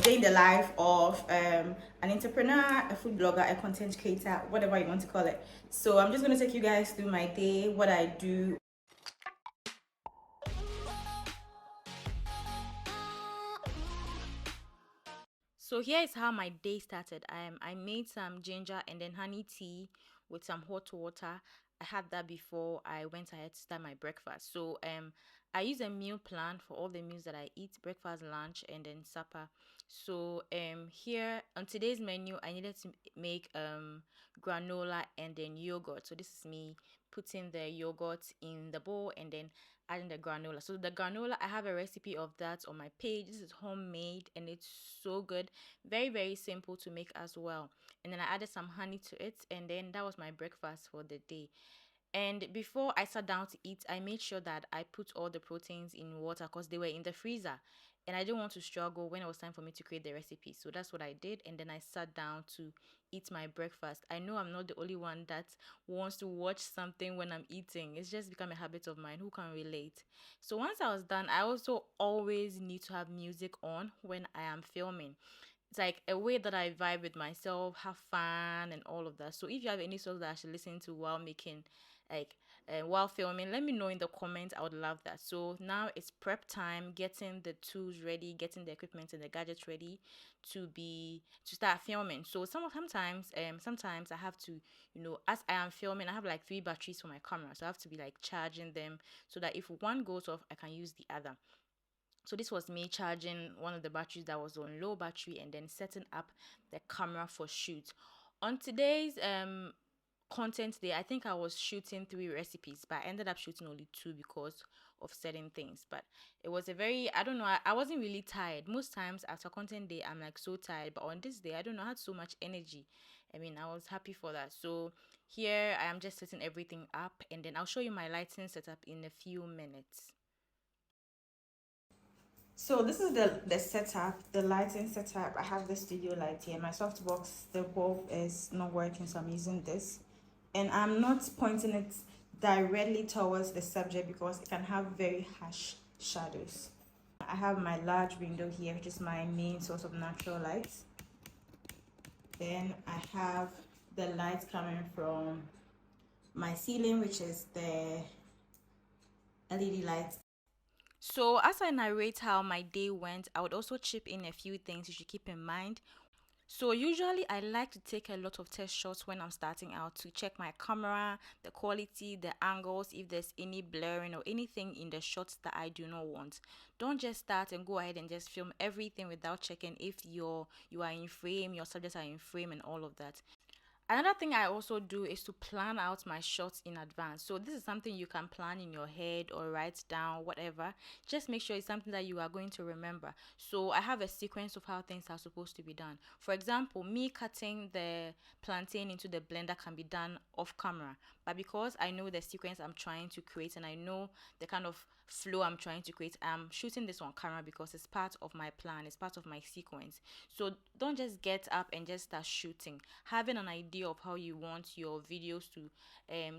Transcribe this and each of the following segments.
day in the life of an entrepreneur, a food blogger, a content creator, whatever you want to call it. So I'm just going to take you guys through my day, what I do. So here is how my day started. I made some ginger and then honey tea with some hot water. I had that before I went ahead to start my breakfast. So I use a meal plan for all the meals that I eat: breakfast, lunch, and then supper. So here on today's menu, I needed to make granola and then yogurt. So this is me putting the yogurt in the bowl and then adding the granola. So the granola, I have a recipe of that on my page. This is homemade and it's so good. Very, very simple to make as well. And then I added some honey to it, and then that was my breakfast for the day. And before I sat down to eat, I made sure that I put all the proteins in water because they were in the freezer. And I didn't want to struggle when it was time for me to create the recipe. So that's what I did. And then I sat down to eat my breakfast. I know I'm not the only one that wants to watch something when I'm eating. It's just become a habit of mine. Who can relate? So once I was done, I also always need to have music on when I am filming. It's like a way that I vibe with myself, have fun, and all of that. So if you have any songs that I should listen to while making, like, while filming, let me know in the comments. I would love that. So now it's prep time, getting the tools ready, getting the equipment and the gadgets ready to start filming. So sometimes I have to, as I am filming, I have like three batteries for my camera, so I have to be like charging them so that if one goes off, I can use the other. So this was me charging one of the batteries that was on low battery and then setting up the camera for shoot. On today's content day, I think I was shooting three recipes, but I ended up shooting only two because of certain things. But it was a very, I don't know, I wasn't really tired. Most times after content day, I'm like so tired. But on this day, I don't know, I had so much energy. I mean, I was happy for that. So here I am just setting everything up, and then I'll show you my lighting setup in a few minutes. So this is the setup, the lighting setup. I have the studio light here. My softbox, the bulb is not working, so I'm using this. And I'm not pointing it directly towards the subject because it can have very harsh shadows. I have my large window here, which is my main source of natural light. Then I have the light coming from my ceiling, which is the LED light. So, as I narrate how my day went, I would also chip in a few things you should keep in mind. So, usually, I like to take a lot of test shots when I'm starting out to check my camera, the quality, the angles, if there's any blurring or anything in the shots that I do not want. Don't just start and go ahead and just film everything without checking if you are in frame, your subjects are in frame, and all of that. Another thing I also do is to plan out my shots in advance. So this is something you can plan in your head or write down, whatever. Just make sure it's something that you are going to remember. So I have a sequence of how things are supposed to be done. For example, me cutting the plantain into the blender can be done off camera. But because I know the sequence I'm trying to create and I know the kind of flow I'm trying to create, I'm shooting this on camera because it's part of my plan, it's part of my sequence. So don't just get up and just start shooting. Having an idea of how you want your videos to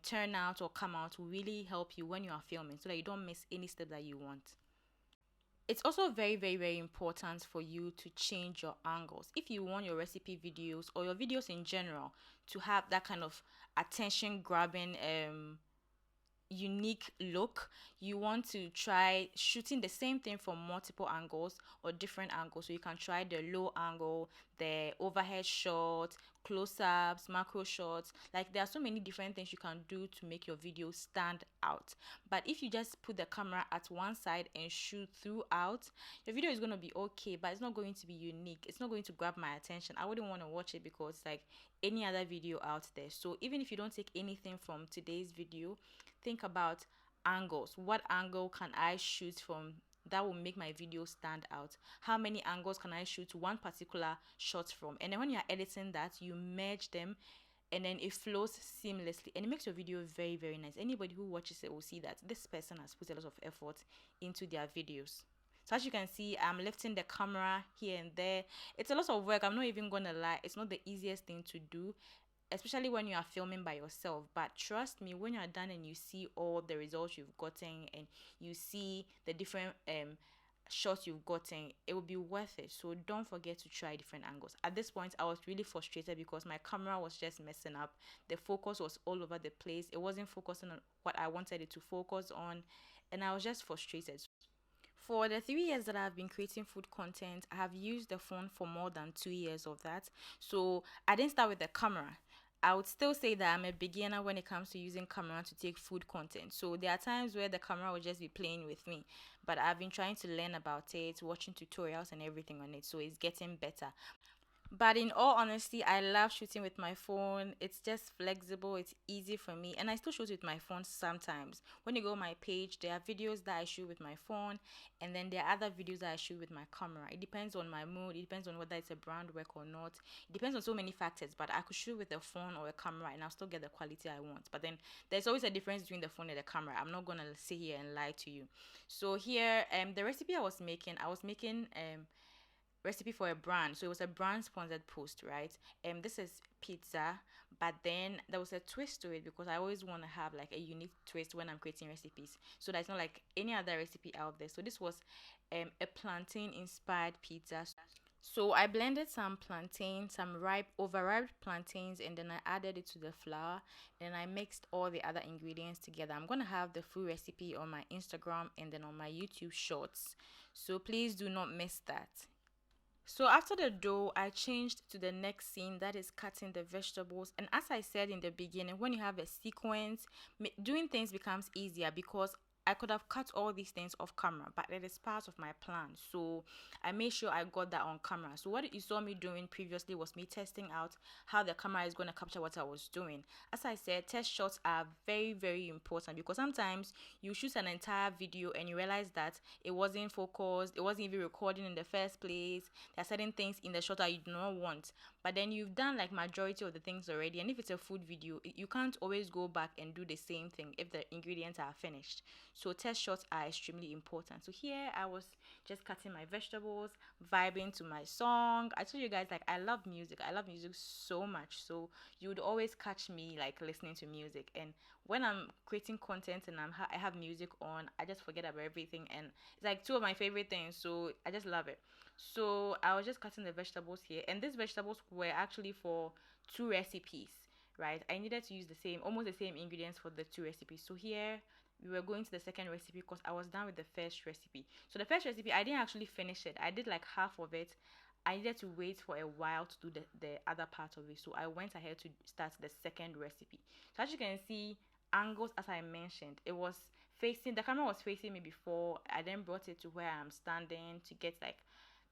turn out or come out will really help you when you are filming so that you don't miss any step that you want. It's also very, very, very important for you to change your angles. If you want your recipe videos or your videos in general to have that kind of attention grabbing unique look, you want to try shooting the same thing from multiple angles or different angles. So you can try the low angle, the overhead shot, close-ups, macro shots. Like there are so many different things you can do to make your video stand out. But if you just put the camera at one side and shoot throughout, your video is going to be okay, but it's not going to be unique. It's not going to grab my attention. I wouldn't want to watch it because like any other video out there. So even if you don't take anything from today's video, think about angles. What angle can I shoot from that will make my video stand out? How many angles can I shoot one particular shot from? And then when you're editing that, you merge them and then it flows seamlessly and it makes your video very, very nice. Anybody who watches it will see that this person has put a lot of effort into their videos. So as you can see, I'm lifting the camera here and there. It's a lot of work. I'm not even gonna lie. It's not the easiest thing to do, especially when you are filming by yourself. But trust me, when you are done and you see all the results you've gotten and you see the different shots you've gotten, it will be worth it. So don't forget to try different angles. At this point, I was really frustrated because my camera was just messing up. The focus was all over the place. It wasn't focusing on what I wanted it to focus on, and I was just frustrated. For the 3 years that I've been creating food content, I have used the phone for more than 2 years of that. So I didn't start with the camera. I would still say that I'm a beginner when it comes to using camera to take food content. So there are times where the camera will just be playing with me, but I've been trying to learn about it, watching tutorials and everything on it. So it's getting better. But in all honesty, I love shooting with my phone. It's just flexible, it's easy for me. And I still shoot with my phone sometimes. When you go on my page, there are videos that I shoot with my phone, and then there are other videos that I shoot with my camera. It depends on my mood, it depends on whether it's a brand work or not. It depends on so many factors, but I could shoot with a phone or a camera and I'll still get the quality I want. But then there's always a difference between the phone and the camera. I'm not gonna sit here and lie to you. So here, the recipe I was making recipe for a brand. So it was a brand sponsored post, right? This is pizza, but then there was a twist to it because I always want to have like a unique twist when I'm creating recipes. So that's not like any other recipe out there. So this was a plantain inspired pizza. So I blended some plantains, some overripe plantains, and then I added it to the flour, and I mixed all the other ingredients together. I'm gonna have the full recipe on my Instagram and then on my YouTube shorts. So please do not miss that. So after the dough, I changed to the next scene, that is cutting the vegetables. And as I said in the beginning, when you have a sequence, doing things becomes easier because I could have cut all these things off camera, but it is part of my plan. So I made sure I got that on camera. So what you saw me doing previously was me testing out how the camera is going to capture what I was doing. As I said, test shots are very, very important because sometimes you shoot an entire video and you realize that it wasn't focused, it wasn't even recording in the first place. There are certain things in the shot that you do not want, but then you've done like majority of the things already. And if it's a food video, you can't always go back and do the same thing if the ingredients are finished. So test shots are extremely important. So here I was just cutting my vegetables, vibing to my song. I told you guys, like, I love music. I love music so much. So you would always catch me like listening to music. And when I'm creating content and I have music on, I just forget about everything. And it's like two of my favorite things. So I just love it. So I was just cutting the vegetables here. And these vegetables were actually for two recipes, right? I needed to use almost the same ingredients for the two recipes. So here we were going to the second recipe because I was done with the first recipe. So the first recipe, I didn't actually finish it. I did like half of it. I needed to wait for a while to do the other part of it. So I went ahead to start the second recipe. So as you can see, angles, as I mentioned, the camera was facing me before. I then brought it to where I'm standing to get like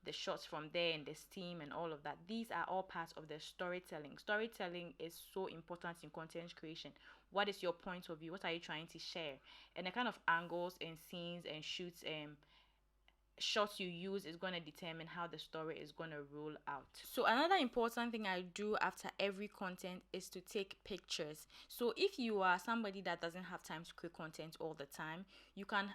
the shots from there and the steam and all of that. These are all parts of the storytelling. Storytelling is so important in content creation. What is your point of view? What are you trying to share? And the kind of angles and scenes and shoots and shots you use is going to determine how the story is going to roll out. So another important thing I do after every content is to take pictures. So if you are somebody that doesn't have time to create content all the time, you can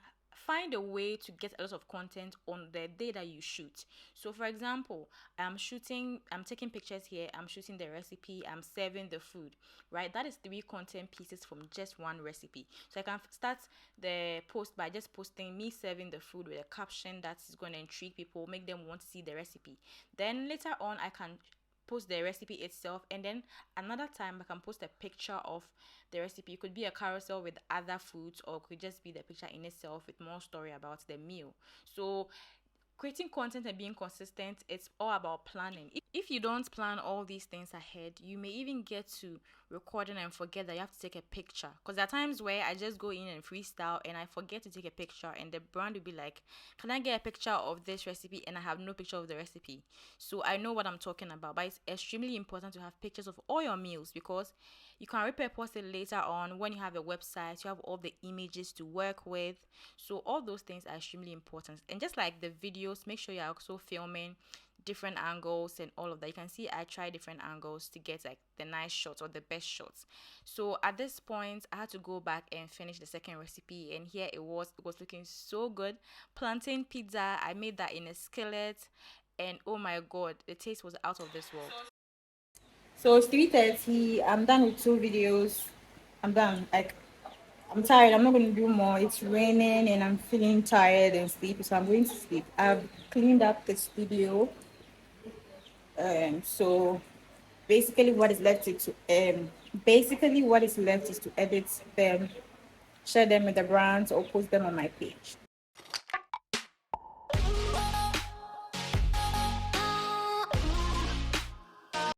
find a way to get a lot of content on the day that you shoot. So for example, I'm taking pictures here, I'm shooting the recipe, I'm serving the food, right? That is 3 content pieces from just one recipe. So I can start the post by just posting me serving the food with a caption that is going to intrigue people, make them want to see the recipe. Then later on, I can post the recipe itself, and then another time I can post a picture of the recipe. It could be a carousel with other foods, or it could just be the picture in itself with more story about the meal. So creating content and being consistent, it's all about planning. If you don't plan all these things ahead, you may even get to recording and forget that you have to take a picture, because there are times where I just go in and freestyle and I forget to take a picture, and the brand will be like, can I get a picture of this recipe, and I have no picture of the recipe. So I know what I'm talking about, but it's extremely important to have pictures of all your meals, because you can repurpose it later on when you have a website, you have all the images to work with. So all those things are extremely important. And just like the videos, make sure you're also filming different angles and all of that. You can see I try different angles to get like the nice shots or the best shots. So at this point, I had to go back and finish the second recipe, and here it was looking so good. Plantain pizza, I made that in a skillet, and oh my god, the taste was out of this world. So it's 3:30. I'm done with 2 videos. I'm done. Like, I'm tired. I'm not going to do more. It's raining and I'm feeling tired and sleepy, so I'm going to sleep. I've cleaned up the studio. So basically, what is left is to basically what is left is to edit them, share them with the brands, or post them on my page.